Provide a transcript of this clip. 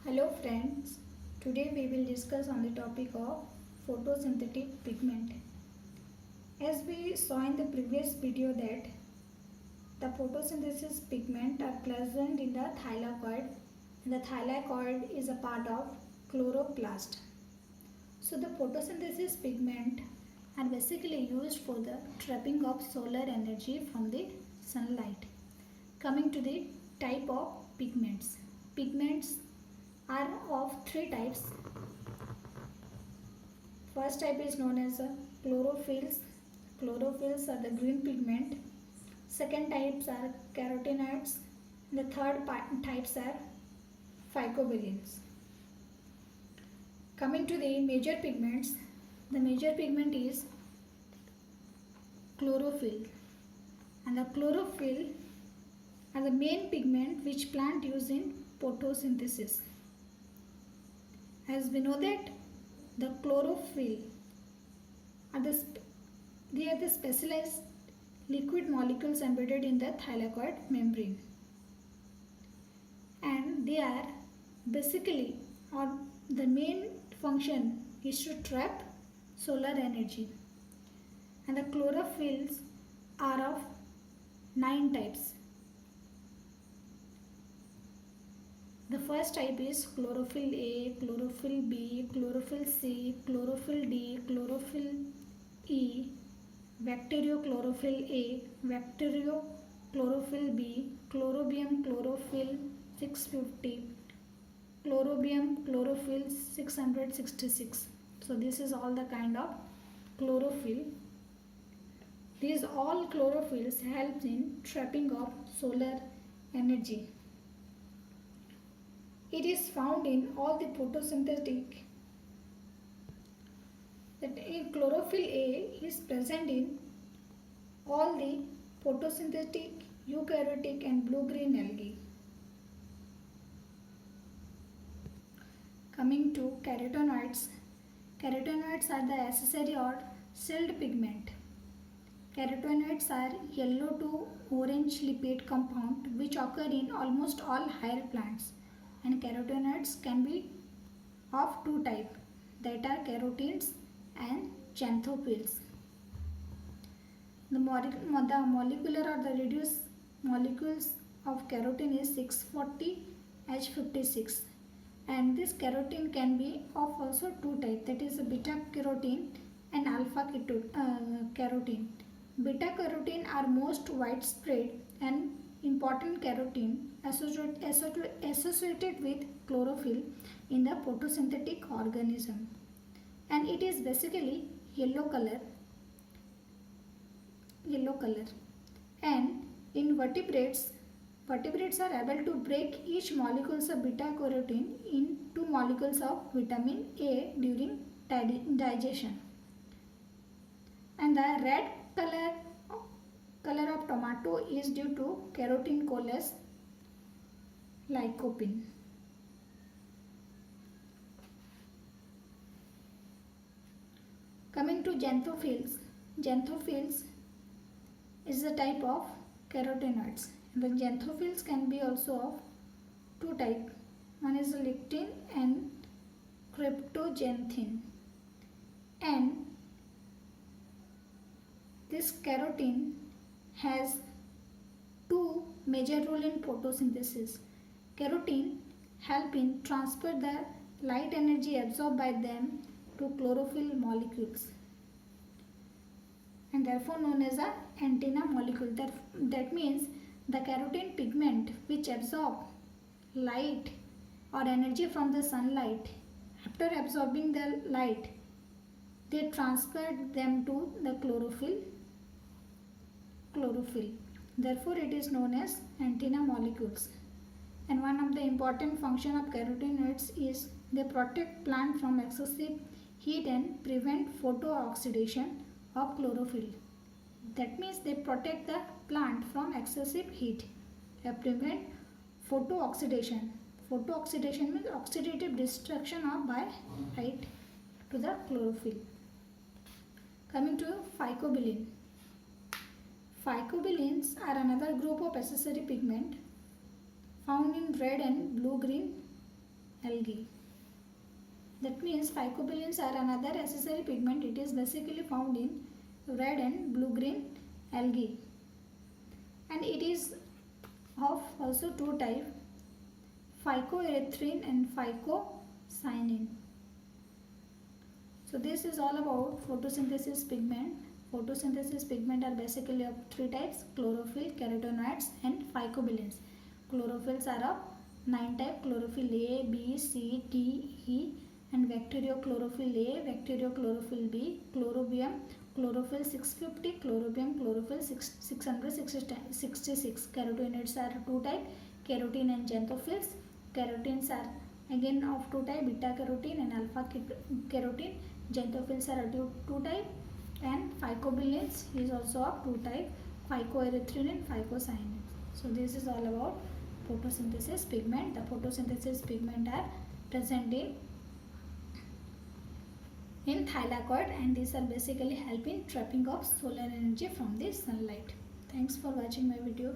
Hello friends, today we will discuss on the topic of photosynthetic pigment. As we saw in the previous video that the photosynthesis pigment are present in the thylakoid and the thylakoid is a part of chloroplast. So the photosynthesis pigment are basically used for the trapping of solar energy from the sunlight. Coming to the type of pigments. Pigments are of three types. First type is known as chlorophylls. Chlorophylls are the green pigment. Second types are carotenoids. The third types are phycobilins. Coming to the major pigments, the major pigment is chlorophyll, and the chlorophyll are the main pigment which plant use in photosynthesis. As we know that the chlorophyll are the specialized liquid molecules embedded in the thylakoid membrane, and they are basically, or the main function is to trap solar energy. And the chlorophylls are of 9 types. The first type is chlorophyll A, chlorophyll B, chlorophyll C, chlorophyll D, chlorophyll E, bacteriochlorophyll A, bacteriochlorophyll B, chlorobium chlorophyll 650, chlorobium chlorophyll 666. So this is all the kind of chlorophyll. These all chlorophylls help in trapping of solar energy. It is found in all the photosynthetic. Chlorophyll A is present in all the photosynthetic eukaryotic and blue-green algae. Coming to carotenoids. Carotenoids are the accessory or sealed pigment. Carotenoids are yellow to orange lipid compound which occur in almost all higher plants. And carotenoids can be of two types, that are carotenes and xanthophylls. The molecular or the reduced molecules of carotene is 640H56, and this carotene can be of also two types, that is beta carotene and alpha carotene. Beta carotene are most widespread and important carotene associated with chlorophyll in the photosynthetic organism, and it is basically yellow color. And in vertebrates are able to break each molecules of beta carotene into molecules of vitamin A during digestion. And the red color of tomato is due to carotene coles lycopene. Coming to xanthophylls. Xanthophylls is a type of carotenoids. The xanthophylls can be also of two types. One is lectin and cryptoxanthin. And this carotene has two major roles in photosynthesis. Carotene help in transfer the light energy absorbed by them to chlorophyll molecules, and therefore known as a antenna molecule. That means the carotene pigment which absorb light or energy from the sunlight, after absorbing the light, they transfer them to the chlorophyll. Therefore it is known as antenna molecules. And one of the important function of carotenoids is they protect plant from excessive heat and prevent photooxidation of chlorophyll. That means they protect the plant from excessive heat and prevent photooxidation. Photooxidation means oxidative destruction of by light to the chlorophyll. Coming to phycobilin. Phycobilins are another group of accessory pigment found in red and blue-green algae. algae. That means phycobilins are another accessory pigment. It is basically found in red and blue-green algae, and it is of also two types, phycoerythrin and phycocyanin. So this is all about photosynthesis pigment. Photosynthesis pigment are basically of three types: chlorophyll, carotenoids and phycobilins. Chlorophylls are of 9 types: chlorophyll A, B, C, D, E, and bacteriochlorophyll A, bacteriochlorophyll B, chlorobium, chlorophyll 650, chlorobium, chlorophyll 666. Carotenoids are two types: carotene and xanthophylls. Carotenes are again of two types: beta carotene and alpha carotene. Xanthophylls are two types, and phycobilins is also of two types: phycoerythrin and phycocyanin. So this is all about photosynthesis pigment. The photosynthesis pigment are present in thylakoid, and these are basically help in trapping of solar energy from the sunlight. Thanks for watching my video.